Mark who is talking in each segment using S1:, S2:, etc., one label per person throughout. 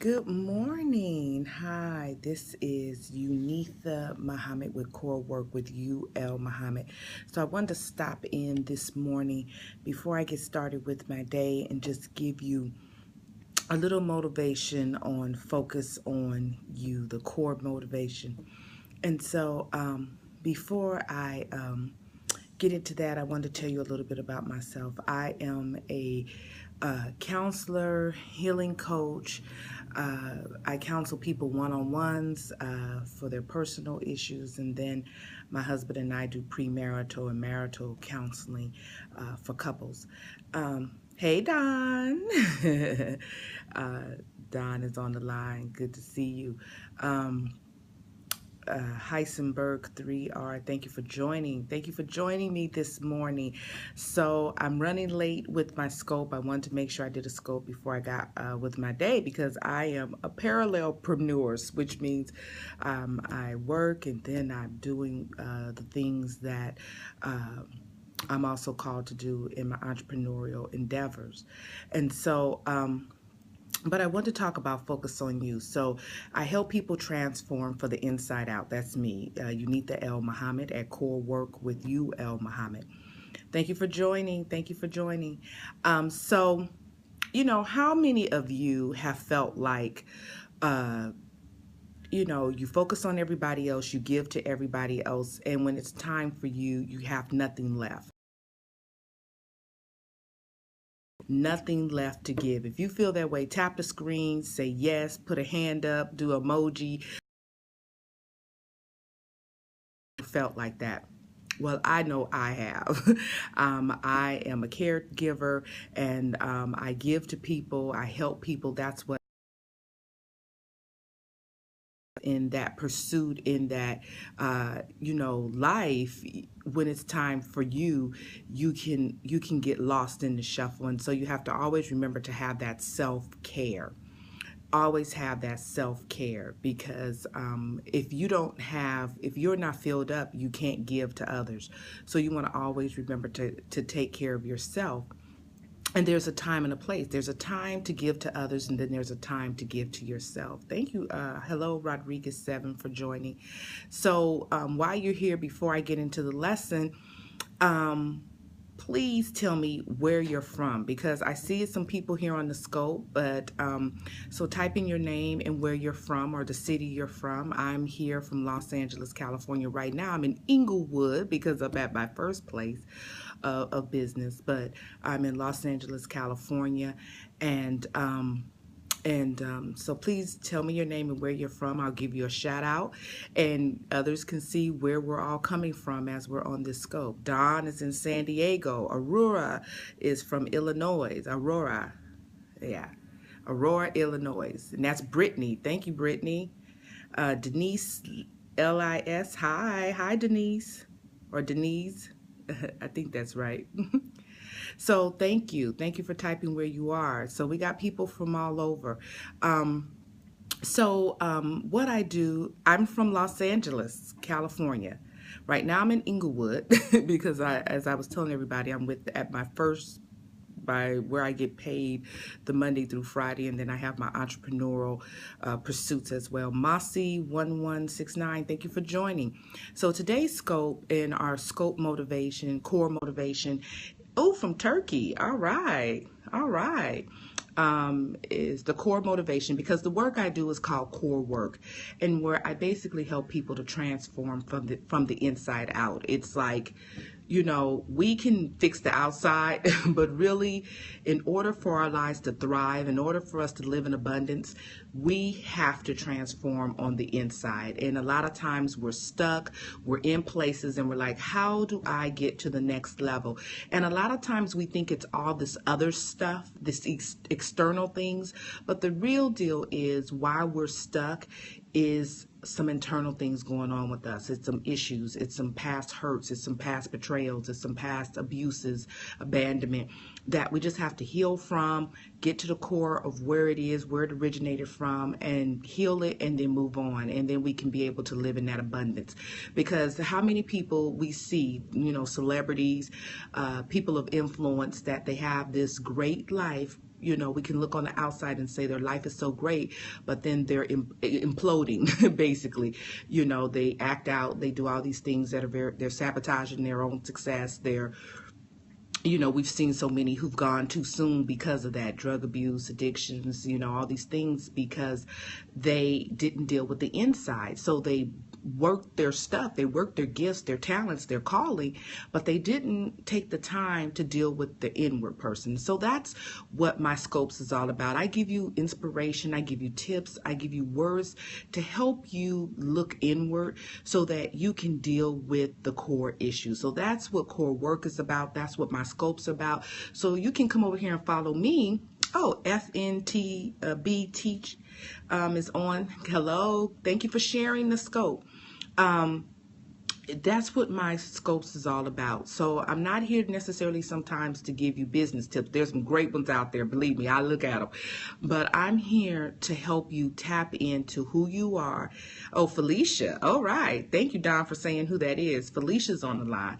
S1: Good morning. Hi, this is Unitha Muhammad with Core Work with UL Muhammad. So I wanted to stop in this morning before I get started with my day and just give you a little motivation on focus on you, the core motivation. And so before I get into that, I wanted to tell you a little bit about myself. I am a counselor, healing coach. I counsel people one-on-ones for their personal issues, and then my husband and I do premarital and marital counseling for couples. Hey, Don. Don is on the line. Good to see you. Heisenberg 3R, thank you for joining. Thank you for joining me this morning. So I'm running late with my scope. I wanted to make sure I did a scope before I got with my day because I am a parallelpreneur, which means I work and then I'm doing the things that I'm also called to do in my entrepreneurial endeavors. And so but I want to talk about focus on you. So I help people transform for the inside out. That's me, Unitha L. Muhammad at Core Work with UL Muhammad. Thank you for joining. Thank you for joining. So, how many of you have felt like, you focus on everybody else, you give to everybody else, and when it's time for you, you have nothing left? Nothing left to give. If you feel that way, tap the screen, say yes, put a hand up, do emoji. Felt like that. Well, I know I have. I am a caregiver and I give to people, I help people. That's what in that pursuit, in that life, when it's time for you, you can get lost in the shuffle. And so you have to always remember to have that self-care. Always have that self-care, because if you're not filled up, you can't give to others. So you want to always remember to take care of yourself. And there's a time and a place. There's a time to give to others, and then there's a time to give to yourself. Thank you. Hello, Rodriguez7, for joining. So while you're here, before I get into the lesson, please tell me where you're from, because I see some people here on the scope, but so type in your name and where you're from or the city you're from. I'm here from Los Angeles, California right now. I'm in Inglewood because I'm at my first place of business, but I'm in Los Angeles, California, and so please tell me your name and where you're from. I'll give you a shout out, and others can see where we're all coming from as we're on this scope. Don is in San Diego. Aurora is from Illinois. Aurora, Illinois. And that's Brittany. Thank you, Brittany. Denise, LIS. Hi, Denise. Or Denise. I think that's right. So thank you for typing where you are. So we got people from all over. What I do, I'm from Los Angeles, California. Right now I'm in Inglewood because as I was telling everybody, I'm at my first, by where I get paid the Monday through Friday, and then I have my entrepreneurial pursuits as well. Mossy1169, thank you for joining. So today's scope, in our scope motivation, core motivation, from Turkey. All right. Is the core motivation, because the work I do is called core work, and where I basically help people to transform from the inside out. It's like, we can fix the outside, but really, in order for our lives to thrive, in order for us to live in abundance, we have to transform on the inside. And a lot of times we're stuck, we're in places, and we're like, how do I get to the next level? And a lot of times we think it's all this other stuff, this external things, but the real deal is why we're stuck is some internal things going on with us. It's some issues, it's some past hurts, it's some past betrayals, it's some past abuses, abandonment that we just have to heal from, get to the core of where it is, where it originated from, and heal it, and then move on. And then we can be able to live in that abundance. Because how many people we see, celebrities, people of influence, that they have this great life, you know, we can look on the outside and say their life is so great, but then they're imploding, basically. You know, they act out, they do all these things that are they're sabotaging their own success. They're, you know, we've seen so many who've gone too soon because of that, drug abuse, addictions, you know, all these things, because they didn't deal with the inside. So they worked their stuff, they worked their gifts, their talents, their calling, but they didn't take the time to deal with the inward person. So that's what my scopes is all about. I give you inspiration, I give you tips, I give you words to help you look inward so that you can deal with the core issues. So that's what core work is about. That's what my scopes are about. So you can come over here and follow me. Oh, FNTB Teach is on. Hello. Thank you for sharing the scope. That's what my scopes is all about. So I'm not here necessarily sometimes to give you business tips. There's some great ones out there. Believe me, I look at them. But I'm here to help you tap into who you are. Oh, Felicia. All right. Thank you, Don, for saying who that is. Felicia's on the line.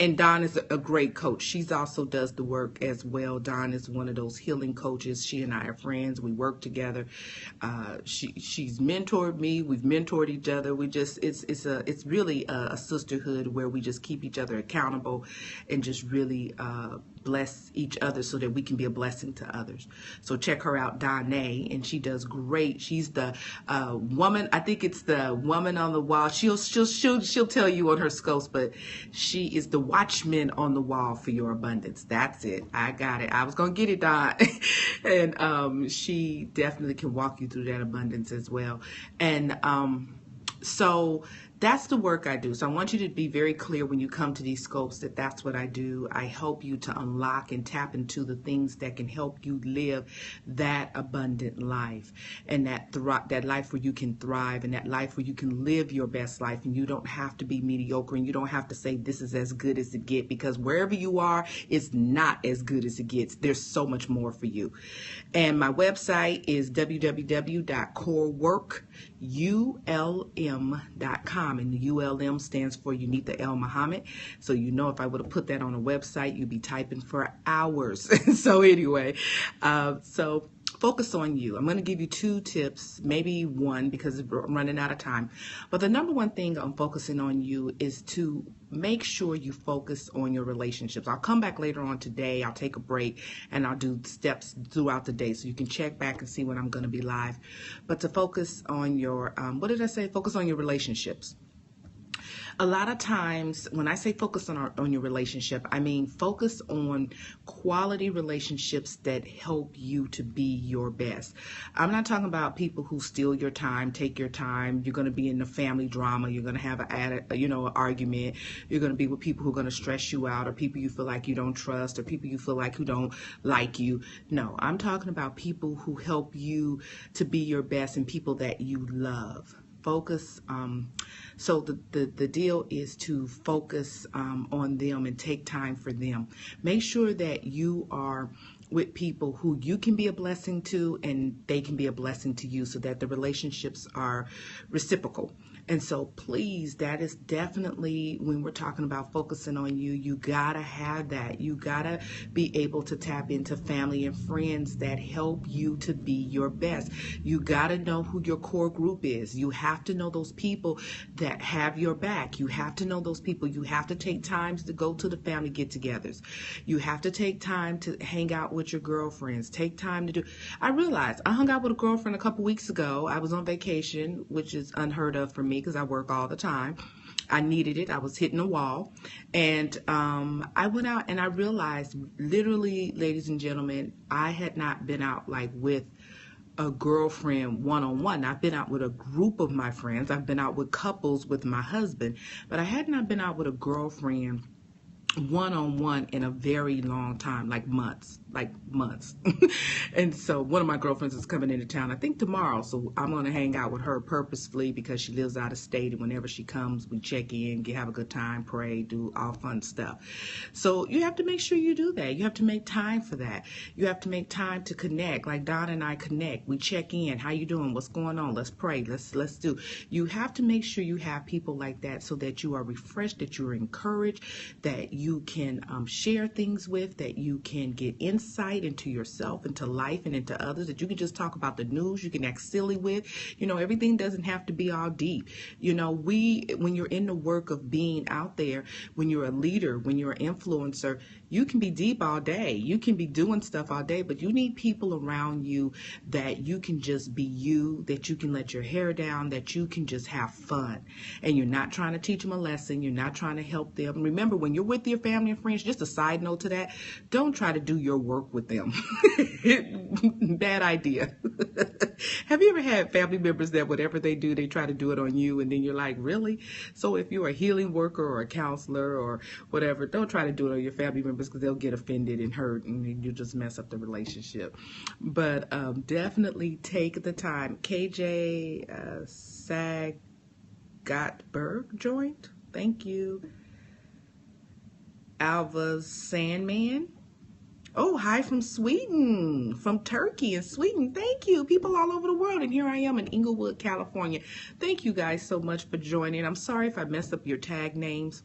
S1: And Dawn is a great coach. She's also does the work as well. Dawn is one of those healing coaches. She and I are friends. We work together. She's mentored me. We've mentored each other. We just it's really a sisterhood where we just keep each other accountable and just really bless each other so that we can be a blessing to others. So check her out, Danae, and she does great. She's the woman. I think it's the woman on the wall. She'll tell you on her scopes, but she is the watchman on the wall for your abundance. That's it. I got it. I was gonna get it, Don. And she definitely can walk you through that abundance as well. And so that's the work I do. So I want you to be very clear when you come to these scopes that that's what I do. I help you to unlock and tap into the things that can help you live that abundant life, and that life where you can thrive, and that life where you can live your best life, and you don't have to be mediocre, and you don't have to say this is as good as it gets, because wherever you are, it's not as good as it gets. There's so much more for you. And my website is www.coreworkulm.com. And the ULM stands for Unita El Muhammad. So you know, if I would have put that on a website, you'd be typing for hours. So anyway, so focus on you. I'm going to give you 2 tips, maybe 1, because I'm running out of time. But the number 1 thing I'm focusing on you is to make sure you focus on your relationships. I'll come back later on today. I'll take a break and I'll do steps throughout the day so you can check back and see when I'm going to be live. But to focus on your, what did I say? Focus on your relationships. A lot of times when I say focus on your relationship, I mean focus on quality relationships that help you to be your best. I'm not talking about people who steal your time, take your time. You're going to be in the family drama. You're going to have an argument. You're going to be with people who are going to stress you out, or people you feel like you don't trust, or people you feel like who don't like you. No, I'm talking about people who help you to be your best and people that you love. Focus. So the deal is to focus on them and take time for them. Make sure that you are with people who you can be a blessing to and they can be a blessing to you, so that the relationships are reciprocal. And so please, that is definitely, when we're talking about focusing on you, you gotta have that. You gotta be able to tap into family and friends that help you to be your best. You gotta know who your core group is. You have to know those people that have your back. You have to know those people. You have to take times to go to the family get-togethers. You have to take time to hang out with your girlfriends. Take time to do. I realized I hung out with a girlfriend a couple weeks ago. I was on vacation, which is unheard of for me because I work all the time. I needed it. I was hitting a wall. And I went out and I realized, literally, ladies and gentlemen, I had not been out like with a girlfriend one-on-one. I've been out with a group of my friends. I've been out with couples with my husband, but I had not been out with a girlfriend one-on-one in a very long time, like months. And so one of my girlfriends is coming into town, I think tomorrow, so I'm going to hang out with her purposefully because she lives out of state, and whenever she comes, we check in, have a good time, pray, do all fun stuff. So you have to make sure you do that. You have to make time for that. You have to make time to connect, like Don and I connect. We check in. How you doing? What's going on? Let's pray. Let's do. You have to make sure you have people like that so that you are refreshed, that you are encouraged, that you can share things with, that you can get insight insight into yourself, into life, and into others, that you can just talk about the news, you can act silly with. Everything doesn't have to be all deep. When you're in the work of being out there, when you're a leader, when you're an influencer, you can be deep all day. You can be doing stuff all day, but you need people around you that you can just be you, that you can let your hair down, that you can just have fun. And you're not trying to teach them a lesson. You're not trying to help them. Remember, when you're with your family and friends, just a side note to that, don't try to do your work with them. Bad idea. Have you ever had family members that whatever they do, they try to do it on you, and then you're like, really? So if you're a healing worker or a counselor or whatever, don't try to do it on your family members, because they'll get offended and hurt, and you just mess up the relationship. But definitely take the time. KJ Sagatberg joined. Thank you. Alva Sandman. Oh, hi from Sweden, from Turkey and Sweden. Thank you. People all over the world. And here I am in Inglewood, California. Thank you guys so much for joining. I'm sorry if I messed up your tag names.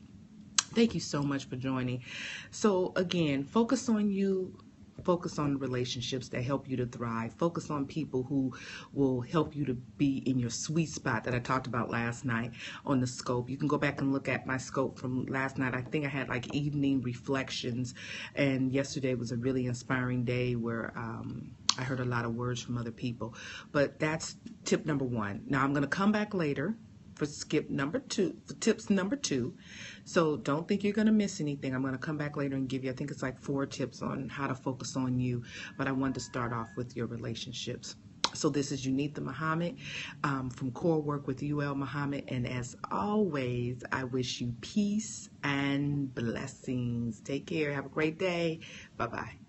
S1: Thank you so much for joining. So again, focus on you. Focus on relationships that help you to thrive. Focus on people who will help you to be in your sweet spot that I talked about last night on the scope. You can go back and look at my scope from last night. I think I had like evening reflections, and yesterday was a really inspiring day where I heard a lot of words from other people. But that's tip number 1. Now I'm going to come back later for tips number 2. So don't think you're going to miss anything. I'm going to come back later and give you, I think it's like 4 tips on how to focus on you. But I wanted to start off with your relationships. So this is Unitha Muhammad from Core Work with UL Muhammad. And as always, I wish you peace and blessings. Take care. Have a great day. Bye-bye.